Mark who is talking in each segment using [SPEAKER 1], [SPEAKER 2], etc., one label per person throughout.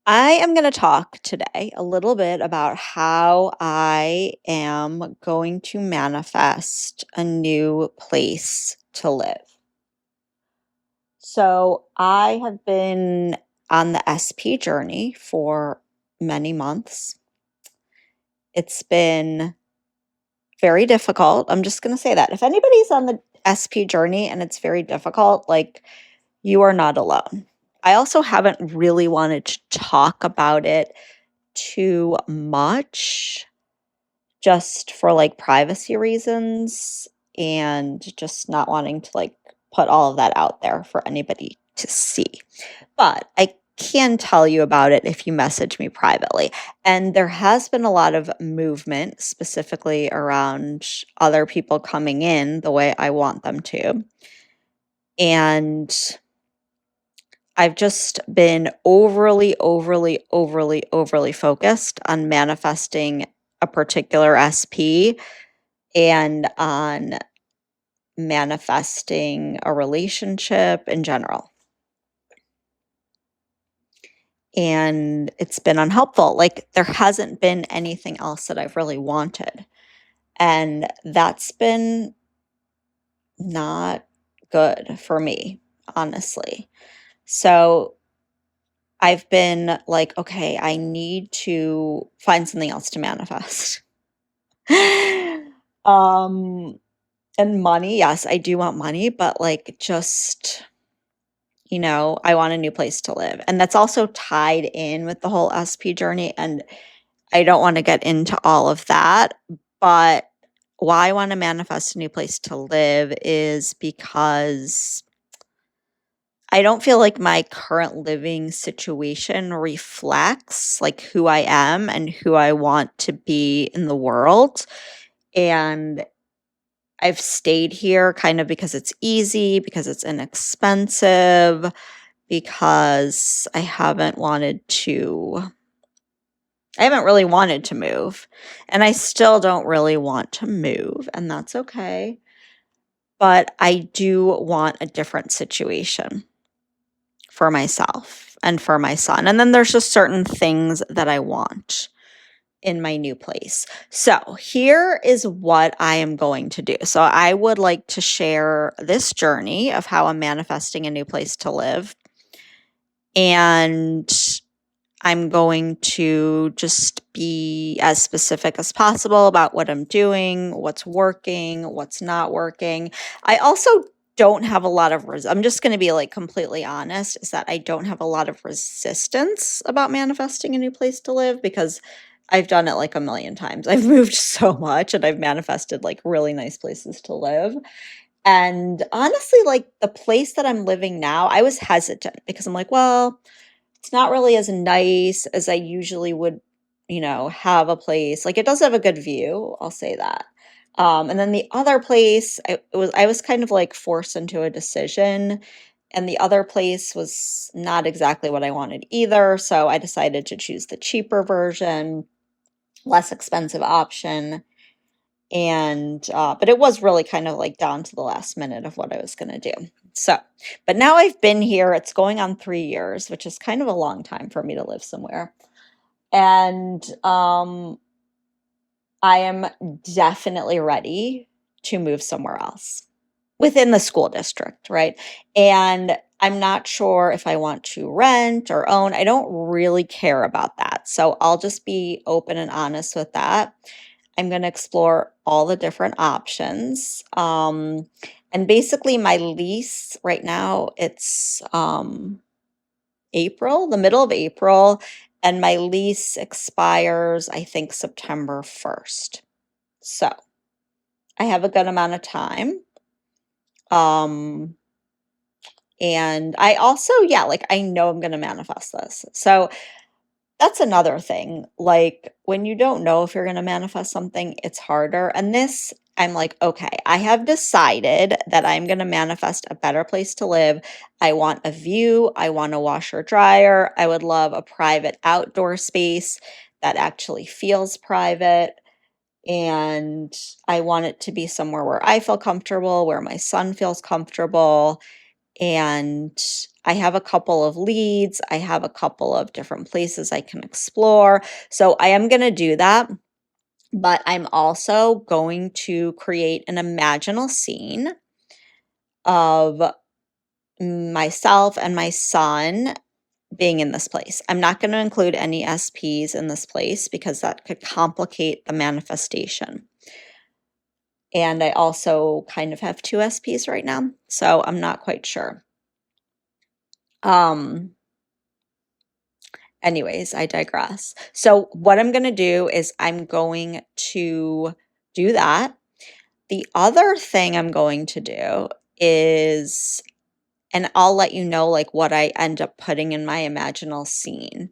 [SPEAKER 1] I am going to talk today a little bit about how I am going to manifest a new place to live. So, I have been on the SP journey for many months. It's been very difficult. I'm just going to say that. If anybody's on the SP journey and it's very difficult, you are not alone. I also haven't really wanted to talk about it too much just for privacy reasons and just not wanting to put all of that out there for anybody to see. But I can tell you about it if you message me privately. And there has been a lot of movement specifically around other people coming in the way I want them to. And I've just been overly focused on manifesting a particular SP and on manifesting a relationship in general. And it's been unhelpful. There hasn't been anything else that I've really wanted. And that's been not good for me, honestly. So I've been like, okay, I need to find something else to manifest. um and money, yes, I do want money, but I want a new place to live. And that's also tied in with the whole SP journey, and I don't want to get into all of that, but why I want to manifest a new place to live is because I don't feel like my current living situation reflects who I am and who I want to be in the world. And I've stayed here kind of because it's easy, because it's inexpensive, because I haven't really wanted to move. And I still don't really want to move, and that's okay. But I do want a different situation for myself and for my son. And then there's just certain things that I want in my new place. So here is what I am going to do. So I would like to share this journey of how I'm manifesting a new place to live. And I'm going to just be as specific as possible about what I'm doing, what's working, what's not working. I also don't have a lot of I'm just going to be completely honest, is that I don't have a lot of resistance about manifesting a new place to live because I've done it a million times. I've moved so much and I've manifested really nice places to live. And honestly, the place that I'm living now, I was hesitant because I'm like, well, it's not really as nice as I usually would, have a place. It does have a good view, I'll say that. And then the other place, I was kind of forced into a decision, and the other place was not exactly what I wanted either. So I decided to choose the cheaper version, less expensive option. And but it was really kind of down to the last minute of what I was going to do. So, but now I've been here, it's going on 3 years, which is kind of a long time for me to live somewhere. And I am definitely ready to move somewhere else within the school district, right? And I'm not sure if I want to rent or own. I don't really care about that. So I'll just be open and honest with that. I'm going to explore all the different options. And basically, my lease right now, it's April, the middle of April, and my lease expires, I think, September 1st. So I have a good amount of time. And I also, yeah, I know I'm going to manifest this. So that's another thing. When you don't know if you're going to manifest something, it's harder. And this, I'm like, okay, I have decided that I'm going to manifest a better place to live. I want a view. I want a washer dryer. I would love a private outdoor space that actually feels private. And I want it to be somewhere where I feel comfortable, where my son feels comfortable. And I have a couple of leads. I have a couple of different places I can explore. So I am going to do that. But I'm also going to create an imaginal scene of myself and my son being in this place. I'm not going to include any SPs in this place because that could complicate the manifestation. And I also kind of have 2 SPs right now, so I'm not quite sure. Anyways, I digress. So what I'm going to do is I'm going to do that. The other thing I'm going to do is, and I'll let you know like what I end up putting in my imaginal scene.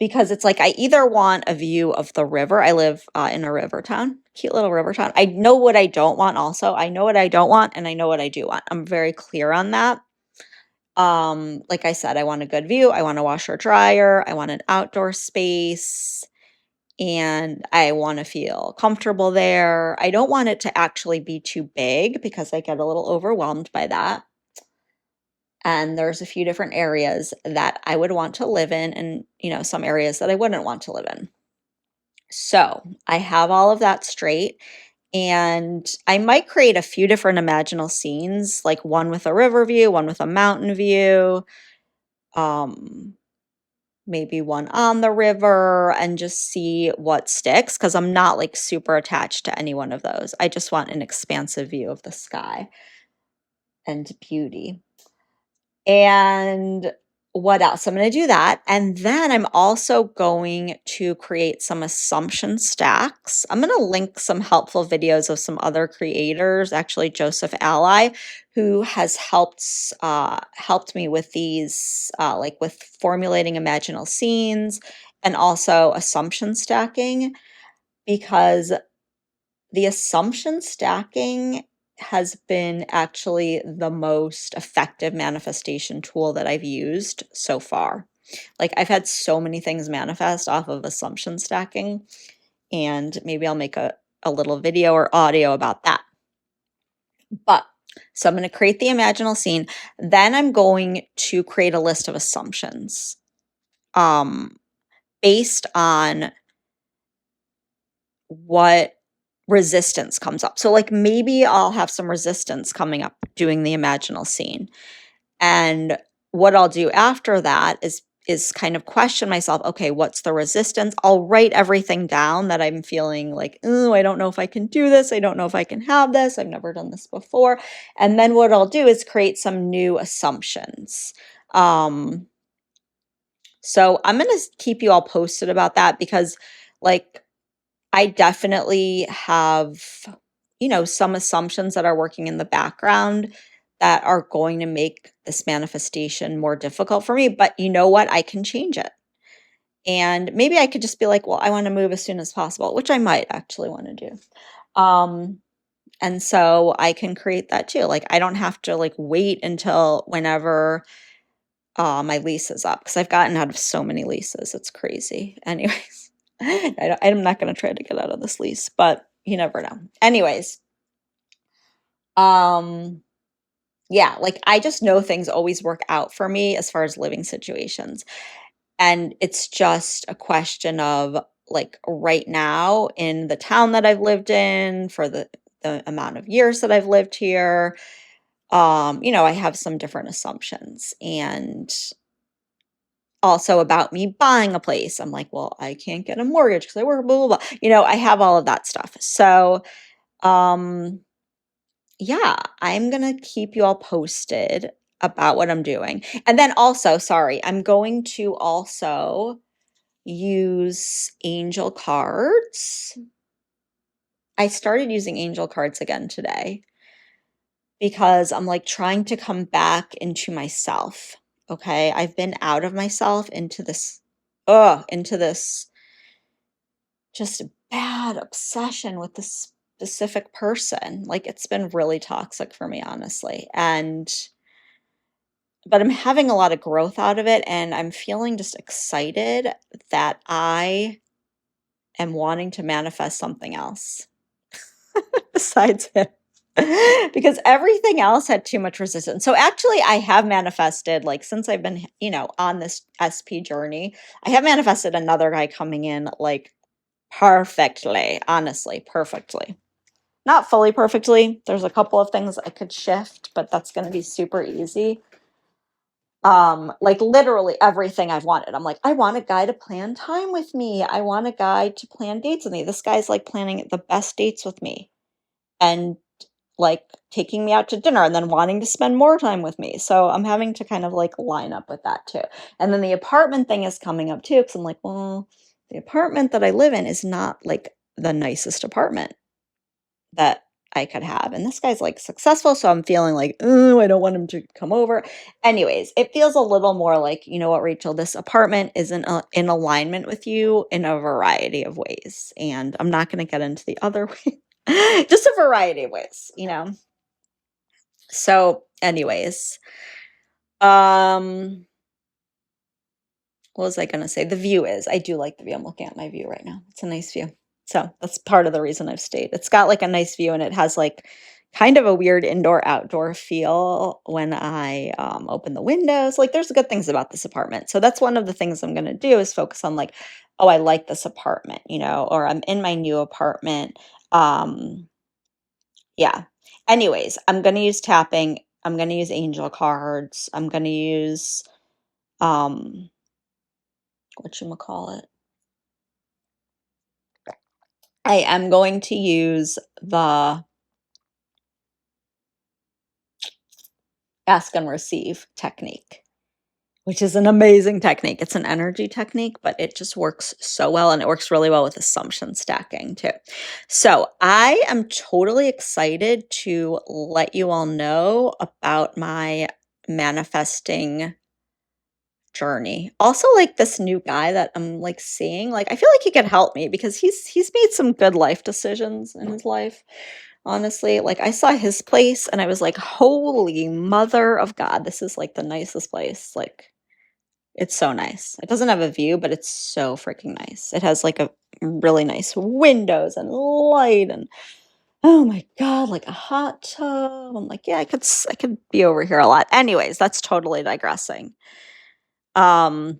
[SPEAKER 1] Because it's like I either want a view of the river. I live in a river town, cute little river town. I know what I don't want also. I know what I don't want and I know what I do want. I'm very clear on that. Like I said, I want a good view. I want a washer dryer. I want an outdoor space and I want to feel comfortable there. I don't want it to actually be too big because I get a little overwhelmed by that. And there's a few different areas that I would want to live in and, some areas that I wouldn't want to live in. So I have all of that straight. And I might create a few different imaginal scenes, like one with a river view, one with a mountain view, maybe one on the river, and just see what sticks because I'm not like super attached to any one of those. I just want an expansive view of the sky and beauty. And what else? I'm going to do that. And then I'm also going to create some assumption stacks. I'm going to link some helpful videos of some other creators, actually Joseph Ally, who has helped me with these, like with formulating imaginal scenes and also assumption stacking, because the assumption stacking has been actually the most effective manifestation tool that I've used so far. Like I've had so many things manifest off of assumption stacking, and maybe I'll make a little video or audio about that. But so I'm going to create the imaginal scene. Then I'm going to create a list of assumptions based on what resistance comes up. So like maybe I'll have some resistance coming up doing the imaginal scene. And what I'll do after that is kind of question myself, okay, what's the resistance? I'll write everything down that I'm feeling like, oh, I don't know if I can do this. I don't know if I can have this. I've never done this before. And then what I'll do is create some new assumptions. So I'm going to keep you all posted about that because like I definitely have, some assumptions that are working in the background that are going to make this manifestation more difficult for me. But you know what? I can change it. And maybe I could just be like, well, I want to move as soon as possible, which I might actually want to do. And so I can create that too. Like I don't have to like wait until whenever my lease is up because I've gotten out of so many leases. It's crazy. Anyways. I'm not going to try to get out of this lease, but you never know. Anyways, yeah, like I just know things always work out for me as far as living situations. And it's just a question of like right now in the town that I've lived in for the amount of years that I've lived here, I have some different assumptions and also about me buying a place. I'm like, well, I can't get a mortgage because I work, blah, blah, blah. I have all of that stuff. So, yeah, I'm going to keep you all posted about what I'm doing. And then also, sorry, I'm going to also use angel cards. I started using angel cards again today because I'm like trying to come back into myself. Okay. I've been out of myself into this just bad obsession with this specific person. Like it's been really toxic for me, honestly. But I'm having a lot of growth out of it and I'm feeling just excited that I am wanting to manifest something else besides him. because everything else had too much resistance. So actually I have manifested, like, since I've been, on this SP journey, I have manifested another guy coming in, like, perfectly, honestly, perfectly. Not fully perfectly. There's a couple of things I could shift, but that's going to be super easy. Like literally everything I've wanted. I'm like, I want a guy to plan time with me. I want a guy to plan dates with me. This guy's like planning the best dates with me and like taking me out to dinner and then wanting to spend more time with me. So I'm having to kind of like line up with that too. And then the apartment thing is coming up too, because I'm like, well, the apartment that I live in is not like the nicest apartment that I could have. And this guy's like successful. So I'm feeling like, oh, I don't want him to come over. Anyways, it feels a little more like, you know what, Rachel, this apartment isn't in alignment with you in a variety of ways. And I'm not going to get into the other way, just a variety of ways, So anyways, what was I going to say? The view is, I do like the view. I'm looking at my view right now. It's a nice view. So that's part of the reason I've stayed. It's got like a nice view and it has like kind of a weird indoor outdoor feel when I open the windows. Like there's good things about this apartment. So that's one of the things I'm going to do is focus on like, oh, I like this apartment, or I'm in my new apartment. Yeah. Anyways, I'm going to use tapping. I'm going to use angel cards. I'm going to use, whatchamacallit? I am going to use the ask and receive technique, which is an amazing technique. It's an energy technique, but it just works so well. And it works really well with assumption stacking too. So I am totally excited to let you all know about my manifesting journey. Also, like this new guy that I'm like seeing, like I feel like he could help me because he's made some good life decisions in his life. Honestly, like I saw his place and I was like, holy mother of God, this is like the nicest place. Like it's so nice. It doesn't have a view, but it's so freaking nice. It has like a really nice windows and light and oh my God, like a hot tub. I'm like, yeah, I could be over here a lot. Anyways, that's totally digressing. And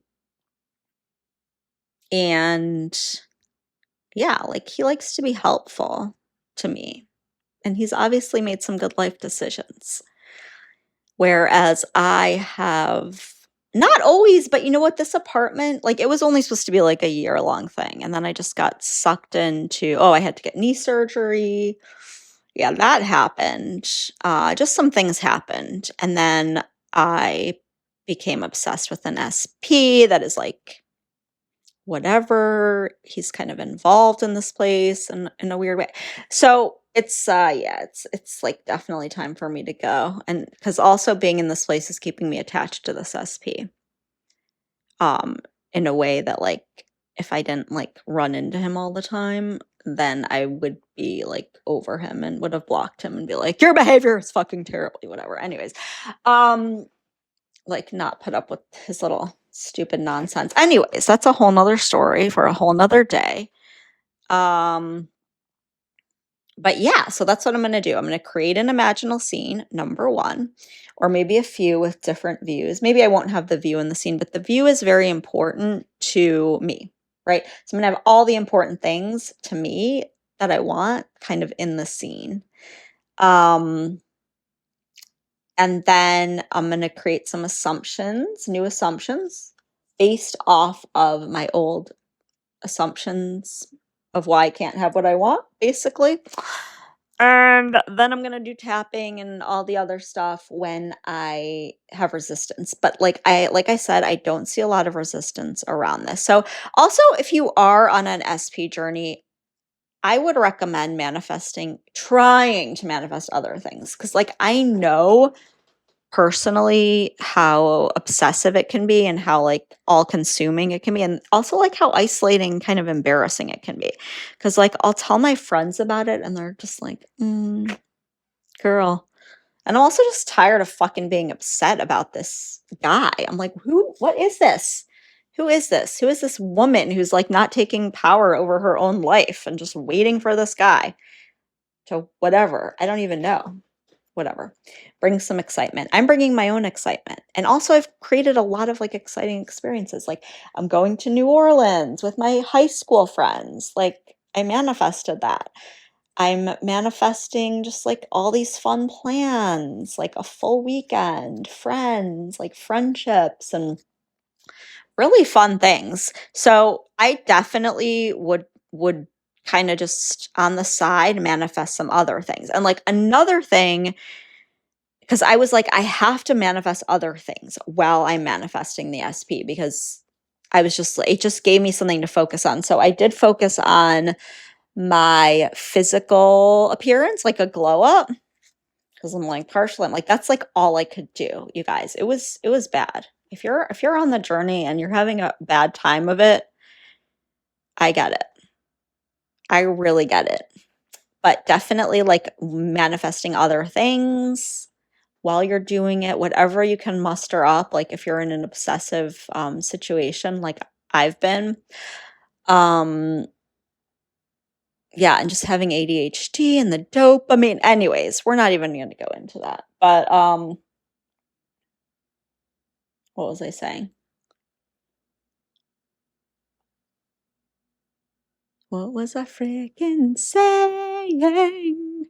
[SPEAKER 1] yeah, like he likes to be helpful to me. And he's obviously made some good life decisions. Whereas I have not always, but you know what? This apartment, like it was only supposed to be like a year-long thing. And then I just got sucked into, oh, I had to get knee surgery. Yeah, that happened. Just some things happened. And then I became obsessed with an SP that is like whatever. He's kind of involved in this place and in a weird way. So it's yeah, it's like definitely time for me to go. And because also being in this place is keeping me attached to this SP. In a way that like if I didn't like run into him all the time, then I would be like over him and would have blocked him and be like, your behavior is fucking terribly, whatever. Anyways, like not put up with his little stupid nonsense. Anyways, that's a whole nother story for a whole nother day. But yeah, so that's what I'm going to do. I'm going to create an imaginal scene, number one, or maybe a few with different views. Maybe I won't have the view in the scene, but the view is very important to me, right? So I'm going to have all the important things to me that I want kind of in the scene. And then I'm going to create some assumptions, new assumptions based off of my old assumptions of why I can't have what I want, basically. And then I'm going to do tapping and all the other stuff when I have resistance. But like I said, I don't see a lot of resistance around this. So also if you are on an SP journey, I would recommend trying to manifest other things. Cause like I know personally how obsessive it can be and how like all consuming it can be, and also like how isolating, kind of embarrassing it can be. Because like I'll tell my friends about it and they're just like, girl. And I'm also just tired of fucking being upset about this guy. I'm like, what is this? Who is this? Who is this woman who's like not taking power over her own life and just waiting for this guy? to whatever. I don't even know. Whatever. Bring some excitement. I'm bringing my own excitement. And also I've created a lot of like exciting experiences. Like I'm going to New Orleans with my high school friends. Like I manifested that. I'm manifesting just like all these fun plans, like a full weekend, friends, like friendships and really fun things. So I definitely would kind of just on the side manifest some other things. And like another thing, because I was like, I have to manifest other things while I'm manifesting the SP because I was just, it just gave me something to focus on. So I did focus on my physical appearance, like a glow up, because I'm like partial. I'm like, that's like all I could do, you guys. It was bad. If you're on the journey and you're having a bad time of it, I get it. I really get it. But definitely like manifesting other things while you're doing it, whatever you can muster up, like if you're in an obsessive situation like I've been, yeah, and just having ADHD and the dopamine. Anyways, we're not even going to go into that. But what was I saying? What was I freaking saying?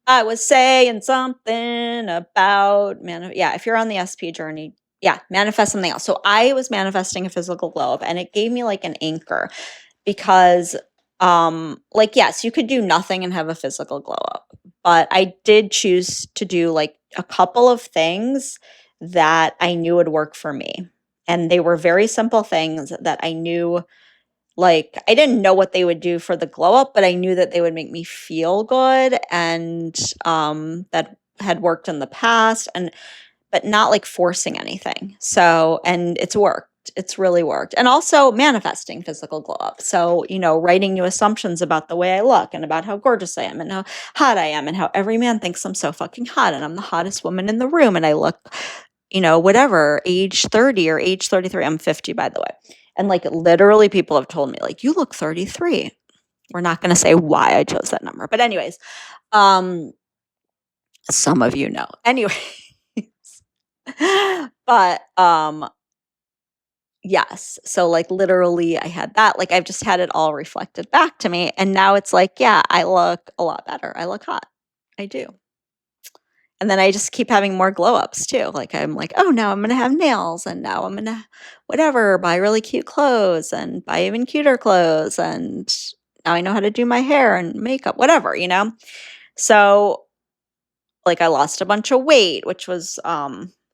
[SPEAKER 1] I was saying something about yeah, if you're on the SP journey, yeah, manifest something else. So I was manifesting a physical glow up and it gave me like an anchor because like yes, you could do nothing and have a physical glow up. But I did choose to do like a couple of things that I knew would work for me. And they were very simple things that I knew, like I didn't know what they would do for the glow up, but I knew that they would make me feel good and that had worked in the past and but not like forcing anything. So, and it's worked. It's really worked. And also manifesting physical glow up. So, you know, writing new assumptions about the way I look and about how gorgeous I am and how hot I am and how every man thinks I'm so fucking hot and I'm the hottest woman in the room and I look, you know, whatever, age 30 or age 33. I'm 50, by the way. And like literally people have told me like, you look 33. We're not going to say why I chose that number. But anyways, some of you know. Anyway. But yes, so like literally I had that, like I've just had it all reflected back to me and now it's like, yeah, I look a lot better. I look hot. I do. And then I just keep having more glow ups too. Like I'm like, oh, now I'm going to have nails and now I'm going to whatever, buy really cute clothes and buy even cuter clothes and now I know how to do my hair and makeup, whatever, you know? So like I lost a bunch of weight, which was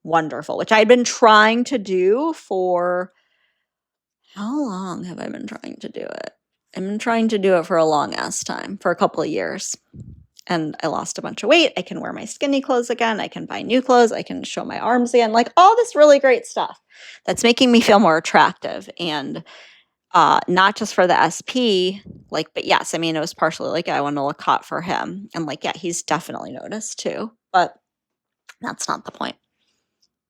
[SPEAKER 1] wonderful, which I'd been trying to do for how long have I been trying to do it? I've been trying to do it for a long ass time, for a couple of years. And I lost a bunch of weight. I can wear my skinny clothes again. I can buy new clothes. I can show my arms again. Like all this really great stuff that's making me feel more attractive. And not just for the SP, like, but yes, I mean, it was partially like I want to look hot for him. And like, yeah, he's definitely noticed too. But that's not the point.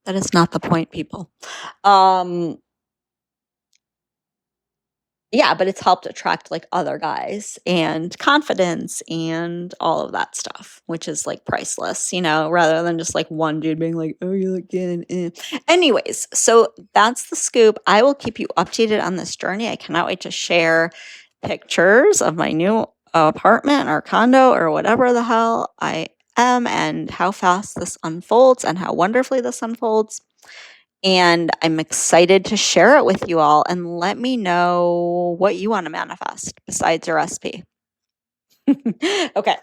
[SPEAKER 1] That is not the point, people. Yeah, but it's helped attract like other guys and confidence and all of that stuff, which is like priceless, you know, rather than just like one dude being like, oh, you look good. Anyways, so that's the scoop. I will keep you updated on this journey. I cannot wait to share pictures of my new apartment or condo or whatever the hell I am and how fast this unfolds and how wonderfully this unfolds. And I'm excited to share it with you all and let me know what you want to manifest besides your SP. Okay.